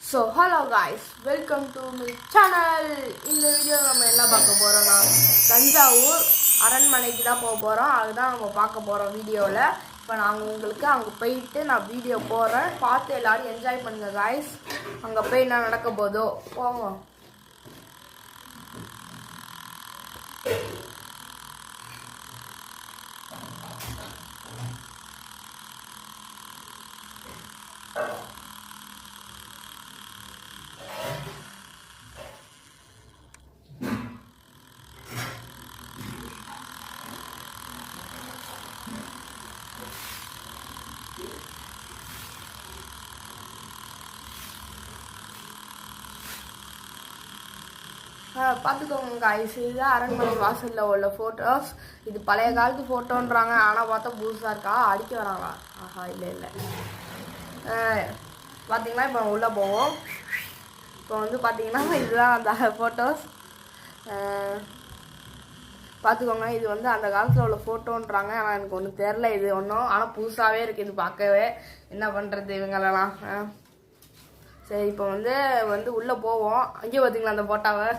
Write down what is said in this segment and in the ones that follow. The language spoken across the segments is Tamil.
So hello guys, welcome to my channel. இந்த வீடியோ நம்ம என்ன பார்க்க போகிறோம்னா, தஞ்சாவூர் அரண்மனைக்கு தான் போக போகிறோம். அதுதான் நம்ம பார்க்க போகிறோம் வீடியோவில். இப்போ நாங்கள் உங்களுக்கு அங்கே போயிட்டு நான் வீடியோ போடுறேன், பார்த்து எல்லோரும் என்ஜாய் பண்ணுங்கள் காய்ஸ். அங்கே போய் என்ன நடக்க போதோ போங்க. பார்த்துக்கோங்க காய்ஸ், இதுதான் அரண்மனை வாசலில் உள்ள ஃபோட்டோஸ். இது பழைய காலத்து ஃபோட்டோன்றாங்க, ஆனால் பார்த்தா புதுசாக இருக்கா, அடிக்க வராங்களா? ஆஹா, இல்லை பார்த்தீங்கன்னா இப்போ உள்ளே போவோம். இப்போ வந்து பார்த்தீங்கன்னா இதுதான் அந்த ஃபோட்டோஸ். பார்த்துக்கோங்க, இது வந்து அந்த காலத்தில் உள்ள ஃபோட்டோன்றாங்க, ஆனால் எனக்கு ஒன்றும் தெரில இது ஒன்றும். ஆனால் புதுசாகவே இருக்குது இது பார்க்கவே. என்ன பண்ணுறது இவங்களெல்லாம். சரி, இப்போ வந்து உள்ளே போவோம். அங்கேயே பார்த்தீங்களா அந்த ஃபோட்டோவை?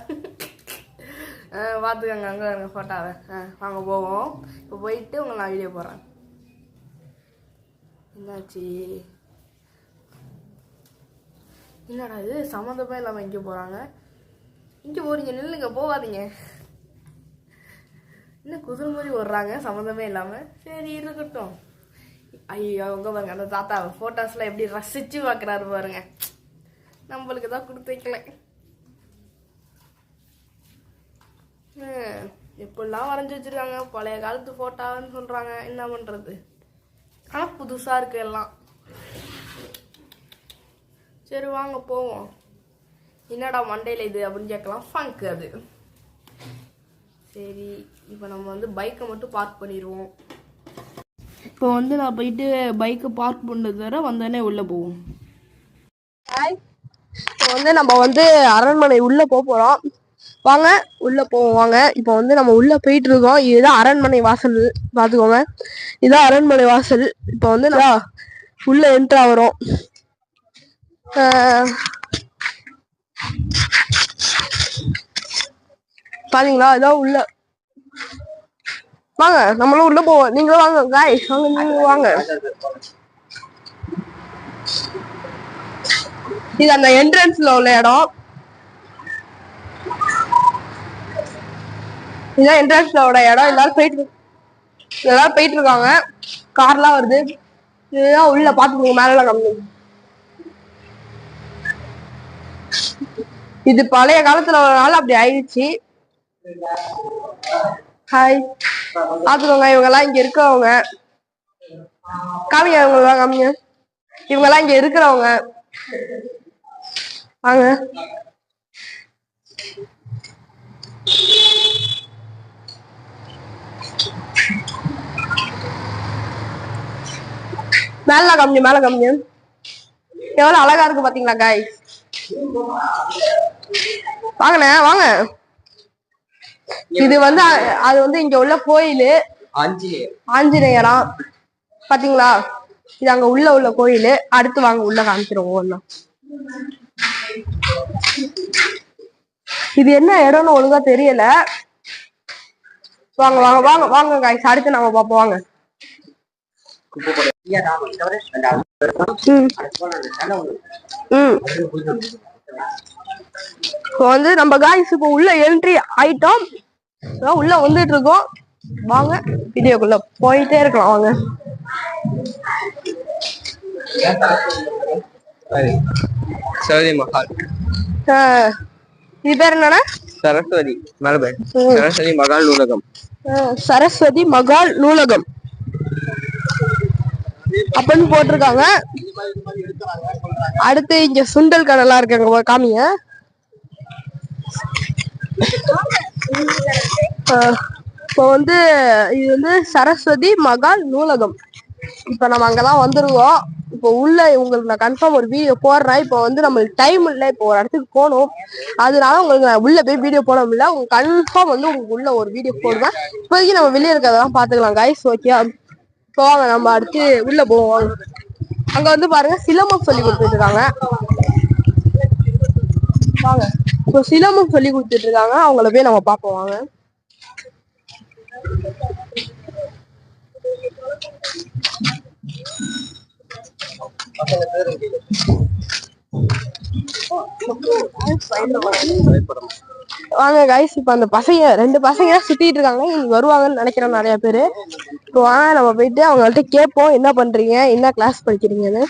பார்த்துக்கோங்க, அங்கே இருங்க ஃபோட்டோவை. வாங்க போவோம். இப்போ போயிட்டு உங்களை நான் வீடியோ போடுறேன். என்னாச்சு? என்னடா இது சம்மந்தமே இல்லாமல் இங்கே போகிறாங்க? இங்கே போகிறீங்க, நில்லுங்க, போகாதீங்க. என்ன குதிரை மாதிரி ஓடுறாங்க சம்மந்தமே இல்லாமல்? சரி இருக்கட்டும். ஐயோ, உங்க பாருங்க அந்த தாத்தா ஃபோட்டோஸ்லாம் எப்படி ரசித்து பார்க்குறாரு பாருங்க. நம்மளுக்கு தான் கொடுத்து வைக்கல. எப்படிலாம் வரைஞ்சி வச்சிருக்காங்க, பழைய காலத்து ஃபோட்டோன்னு சொல்கிறாங்க. என்ன பண்ணுறது? ஆனால் புதுசாக இருக்கு எல்லாம். சரி வாங்க போவோம். என்னடா மண்டையில் இது அப்படின்னு கேட்கலாம். ஃபங்க் அது. சரி, இப்போ நம்ம பைக்கை மட்டும் பார்க் பண்ணிடுவோம். இப்போ நான் போயிட்டு பைக்கை பார்க் பண்ணுறது வர வந்தோடனே உள்ளே போவோம். இப்போ நம்ம அரண்மனை உள்ளே போகிறோம். வாங்க உள்ளே போவோம். வாங்க, இப்போ நம்ம உள்ளே போயிட்டு இருக்கோம். இதுதான் அரண்மனை வாசல். பார்த்துக்கோங்க, இதுதான் அரண்மனை வாசல். இப்போ நான் உள்ளே என்ட்ரு ஆகிறோம். பாத்தீங்களா? இதான் உள்ள. வாங்க நம்மளும் உள்ள போவோம். நீங்களும் வாங்க காய்ஸ், வாங்க நீங்களும் வாங்க. இது அந்த என்ட்ரன்ஸ்ல உள்ள இடம். இதுதான் என்ட்ரன்ஸ்ல உள்ள இடம். எல்லாரும் போயிட்டு இருக்காங்க. கார்லாம் வருது. இதுதான் உள்ள பாத்துக்கோங்க. மேல கம்மி. இது பழைய காலத்துல உள்ளனால அப்படி ஆயிடுச்சு. ஹாய், பாத்துக்கோங்க. இவங்கெல்லாம் இங்க இருக்கிறவங்க. காமிங்க, இவங்கெல்லாம் காமிங்க. இவங்கெல்லாம் இங்க இருக்கிறவங்க. வாங்க. மேல கம்மிங்க. எவ்வளவு அழகா இருக்கு பாத்தீங்களா காய்ஸ்? வாங்கண்ணே வாங்க. இது அது இங்க உள்ள கோயிலு ஆஞ்சநேயரா. பாத்தீங்களா? இது அங்க உள்ள கோயிலு. அடுத்து வாங்க உள்ள காமிச்சிருவோம். இது என்ன இடம்னு ஒழுங்கா தெரியல. வாங்க வாங்க வாங்க வாங்க காய்ஸ், அடுத்து நம்ம பாப்போம். வாங்க. இப்போ நம்ம காய்ஸ் இப்போ உள்ள என்ட்ரி ஆயிட்டோம். உள்ள வந்துட்டு இருக்கோம். வாங்க வீடியோக்குள்ள போயிட்டே இருக்கலாம். வாங்க. சரஸ்வதி மகால். இது பேர் என்னன்னா? சரஸ்வதி மலபன். சரஸ்வதி மகால் நூலகம். சரஸ்வதி மகால் நூலகம் அப்படின்னு போட்டிருக்காங்க. அடுத்து இங்க சுண்டல் கடலாம் இருக்காங்க, காமிங்க. இப்போ இது சரஸ்வதி மகால் நூலகம். இப்ப நம்ம அங்கதான் வந்துருவோம். இப்போ உள்ள உங்களுக்கு நான் கன்ஃபார்ம் ஒரு வீடியோ போடுறேன். இப்போ நம்மளுக்கு டைம் இல்லை, இப்போ ஒரு இடத்துக்கு போகணும். அதனால உங்களுக்கு நான் உள்ள போய் வீடியோ போட முடியல. உங்களுக்கு கன்ஃபார்ம் உங்களுக்கு உள்ள ஒரு வீடியோ போடுவேன். இப்போதைக்கு நம்ம வெளியே இருக்கிறதெல்லாம் பாத்துக்கலாம் காய்ஸ். ஓகே, போவாங்க. நம்ம அடுத்து உள்ள போவோம். அங்க பாருங்க சிலம்பம் சொல்லி கொடுத்துட்டு இருக்காங்க. வாங்க. இப்போ சிலம்பம் சொல்லி கொடுத்துட்டு இருக்காங்க, அவங்கள போய் நம்ம பார்ப்போம் வாங்க. வாங்க கைஸ், இப்ப அந்த பசங்க 2 பசங்க சுத்திட்டு இருக்காங்க, இங்க வருவாங்கன்னு நினைக்கிறேன் நிறைய பேரு. இப்போ வாங்க நம்ம போயிட்டு அவங்கள்ட்ட கேட்போம், என்ன பண்றீங்க, என்ன கிளாஸ் படிக்கிறீங்கன்னு.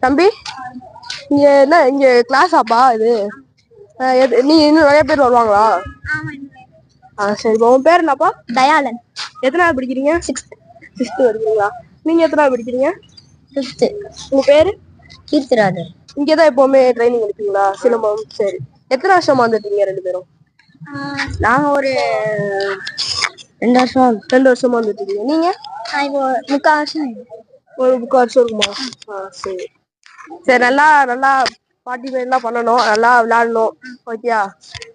தம்பி, இங்க என்ன இங்க கிளாஸாப்பா இது? நீ இன்னும் நிறைய பேர் வருவாங்களா? சரி, உன் பேர் என்னப்பா? தயாளன். எத்தனாவது படிக்கிறீங்க? 6th படிக்கிறீங்களா? நீங்க எத்தனாவது படிக்கிறீங்க? 5th. உங்க பேரு? கீர்த்திராஜன். இங்கதான் எப்பவுமே ட்ரைனிங் எடுப்பீங்களா சிலம்பம்? சரி, எத்தனை வருஷமா வந்துட்டீங்க 2 பேரும்? நாங்க ஒரு 2 வருஷம். 2 வருஷமா வந்துட்டீங்க. நீங்க? இப்போ 3/4 வருஷம். ஒரு 3/4 வருஷம் இருக்குமா? சரி சரி, நல்லா நல்லா பார்ட்டிசிபேட் எல்லாம் பண்ணணும், நல்லா விளையாடணும், ஓகேயா?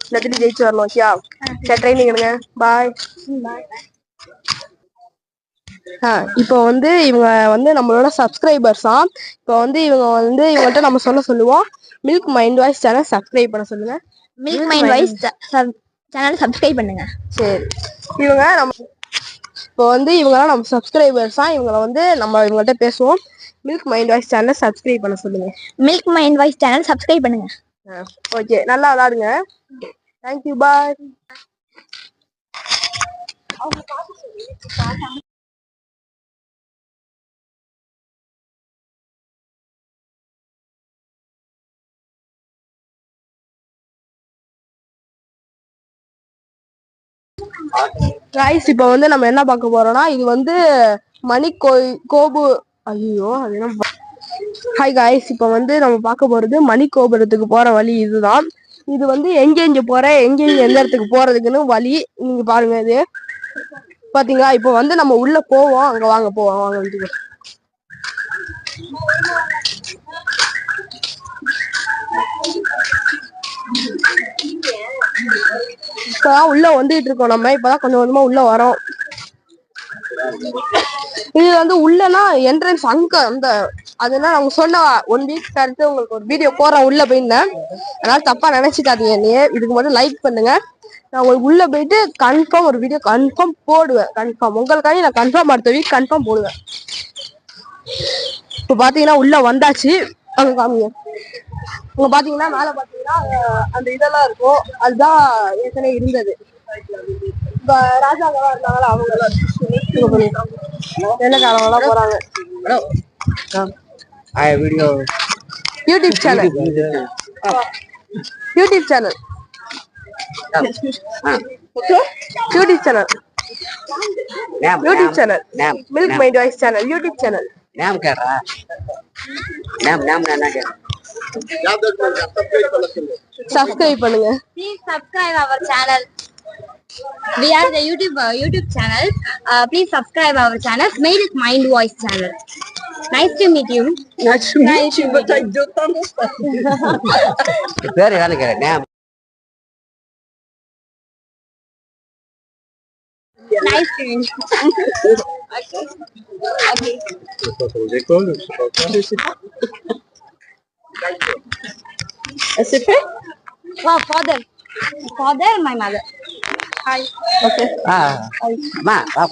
எல்லாத்துலயும் ஜெயிச்சு வரணும், ஓகேயா? சரி, ட்ரைனிங் எடுங்க. பாய். இப்போ வந்து இவங்க வந்து நம்மளோட சப்ஸ்கிரைபர்ஸா. இப்போ வந்து இவங்கள்ட்ட நம்ம சொல்லுவோம், milk mind voice channel subscribe பண்ண சொல்லுங்க. Milk mind voice channel subscribe பண்ணுங்க. சரி, இப்போ வந்து இவங்கலாம் நம்ம சப்ஸ்கிரைபர்ஸா. இவங்கள்ட்ட பேசுவோம். Milk mind voice channel subscribe பண்ண சொல்லுங்க. Milk mind voice channel subscribe பண்ணுங்க. ஓகே, நல்லா விளையாடுங்க. தேங்க்யூ, பாய். ரைஸ், இப்போ வந்து நம்ம என்ன பார்க்க போறோம்னா, இது வந்து கோபு. ஐயோ, அது என்ன? ஹாய் காய்ஸ், இப்போ வந்து நம்ம பார்க்க போறது மணிக்கோபுரத்துக்கு போற வழி இதுதான். இது வந்து எங்க போற எந்த இடத்துக்கு போறதுக்குன்னு வழி நீங்க பாருங்க. இது பாத்தீங்களா? இப்போ வந்து நம்ம உள்ள போவோம். அங்க வாங்க போவோம், வாங்க வீட்டுக்கு. இப்பதான் உள்ள வந்துட்டு இருக்கோம் நம்ம. இப்பதான் கொஞ்சம் கொஞ்சமா உள்ள வரோம். இது வந்து உள்ளனா என்ட்ரன்ஸ் அங்க அதனால அவங்க சொன்ன 1 வீக் கழிச்சு உங்களுக்கு ஒரு வீடியோ போறேன் உள்ள போயிருந்தேன். அதனால தப்பா நினைச்சுக்காதீங்க. இதுக்கு மட்டும் லைக் பண்ணுங்க. நான் உங்களுக்கு உள்ள போயிட்டு கன்ஃபார்ம் ஒரு வீடியோ கன்ஃபார்ம் போடுவேன். கன்ஃபார்ம் உங்களுக்காக நான் கன்ஃபார்ம் அடுத்த வீக் கன்ஃபார்ம் போடுவேன். இப்போ பாத்தீங்கன்னா உள்ள வந்தாச்சு. அங்க காமிங்க. அங்க பாத்தீங்கன்னா மேல பாத்தீங்கன்னா அந்த இதெல்லாம் இருக்கும். அதுதான் ஏற்கனவே இருந்தது. இப்ப ராஜாங்கெல்லாம் இருந்தாங்களா, அவங்க வெள்ளக்காரங்கெல்லாம் போறாங்க. YouTube channel YouTube channel milk mind voice channel YouTube channel. Subscribe பண்ணுங்க. Please subscribe our channel. We are the YouTube channel. Please subscribe our channel. Milk Mind Voice channel. Nice to meet you. Nice to meet you, but I don't understand. Very well, name. Nice to meet you. C'est fait? Wow, father, my mother. Hi. Okay. Ma, va,